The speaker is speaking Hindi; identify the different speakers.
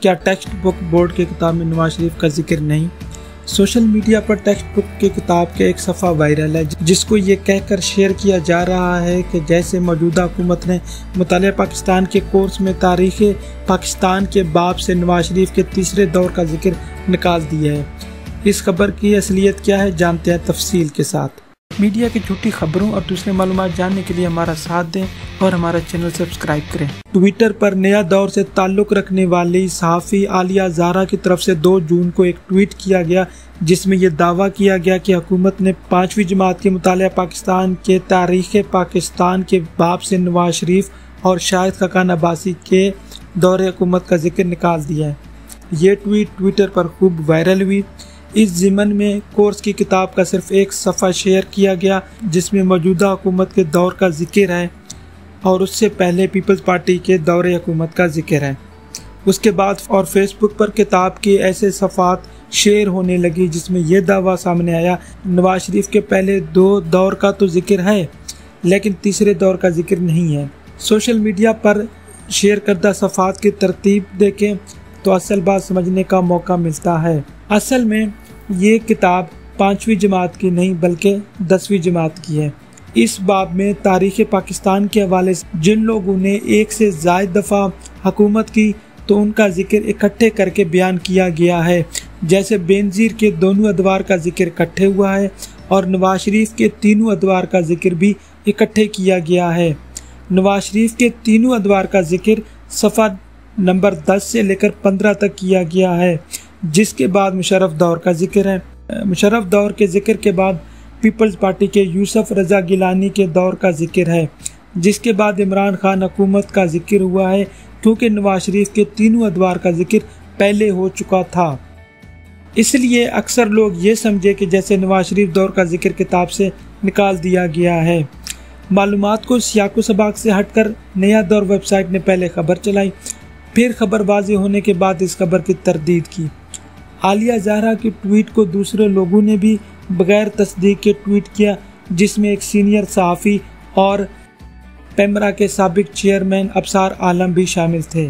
Speaker 1: क्या टेक्स्ट बुक बोर्ड की किताब में नवाज शरीफ का जिक्र नहीं? सोशल मीडिया पर टेक्स्ट बुक की किताब के एक सफ़ा वायरल है जिसको ये कहकर शेयर किया जा रहा है कि जैसे मौजूदा हुकूमत ने मुतालिया पाकिस्तान के कोर्स में तारीख़ पाकिस्तान के बाब से नवाज शरीफ के तीसरे दौर का जिक्र निकाल दिया है। इस खबर की असलियत क्या है, जानते हैं तफसील के साथ। मीडिया की झूठी खबरों और दूसरे मालूमात जानने के लिए हमारा साथ दें और हमारा चैनल सब्सक्राइब करें। ट्विटर पर नया दौर से ताल्लुक़ रखने वाली सहाफ़ी आलिया ज़हरा की तरफ से 2 जून को एक ट्वीट किया गया जिसमें यह दावा किया गया कि हुकूमत ने 5वीं जमात के मुतालिया पाकिस्तान के तारीख़ पाकिस्तान के बाब से नवाज शरीफ और शाहिद खाकान अब्बासी के दौरे हुकूमत का जिक्र निकाल दिया है। ये ट्वीट ट्विटर पर खूब वायरल हुई। इस ज़िमन में कोर्स की किताब का सिर्फ एक सफ़ा शेयर किया गया जिसमें मौजूदा हुकूमत के दौर का जिक्र है और उससे पहले पीपल्स पार्टी के दौरे हुकूमत का जिक्र है। उसके बाद और फेसबुक पर किताब के ऐसे सफ़ात शेयर होने लगी जिसमें यह दावा सामने आया नवाज शरीफ के पहले 2 दौर का तो जिक्र है लेकिन तीसरे दौर का जिक्र नहीं है। सोशल मीडिया पर शेयर करदा सफ़ात की तरतीब देखें तो असल बात समझने का मौका मिलता है। असल में ये किताब 5वीं जमात की नहीं बल्कि 10वीं जमात की है। इस बाब में तारीख़ पाकिस्तान के हवाले से जिन लोगों ने एक से ज़ायद दफ़ा हुकूमत की तो उनका जिक्र इकट्ठे करके बयान किया गया है। जैसे बेनज़ीर के दोनों अदवार का जिक्र इकट्ठे हुआ है और नवाज शरीफ के तीनों अदवार का जिक्र भी इकट्ठे किया गया है। नवाज शरीफ के तीनों अदवार का जिक्र सफ़ा नंबर 10 से लेकर 15 तक किया गया है, जिसके बाद मुशर्रफ दौर का जिक्र है। मुशर्रफ दौर के जिक्र के बाद पीपल्स पार्टी के यूसुफ रजा गिलानी के दौर का जिक्र है, जिसके बाद इमरान खान हुकूमत का जिक्र हुआ है क्योंकि नवाज शरीफ के तीनों अदवार का जिक्र पहले हो चुका था। इसलिए अक्सर लोग ये समझे कि जैसे नवाज शरीफ दौर का जिक्र किताब से निकाल दिया गया है। मालूमात को सियाको सबाक से हटकर नया दौर वेबसाइट ने पहले खबर चलाई, फिर खबर वाज़ेह होने के बाद इस खबर की तरदीद की। आलिया ज़हरा की ट्वीट को दूसरे लोगों ने भी बगैर तस्दीक के ट्वीट किया जिसमें एक सीनियर सहाफ़ी और पेमरा के साबिक चेयरमैन अबसार आलम भी शामिल थे।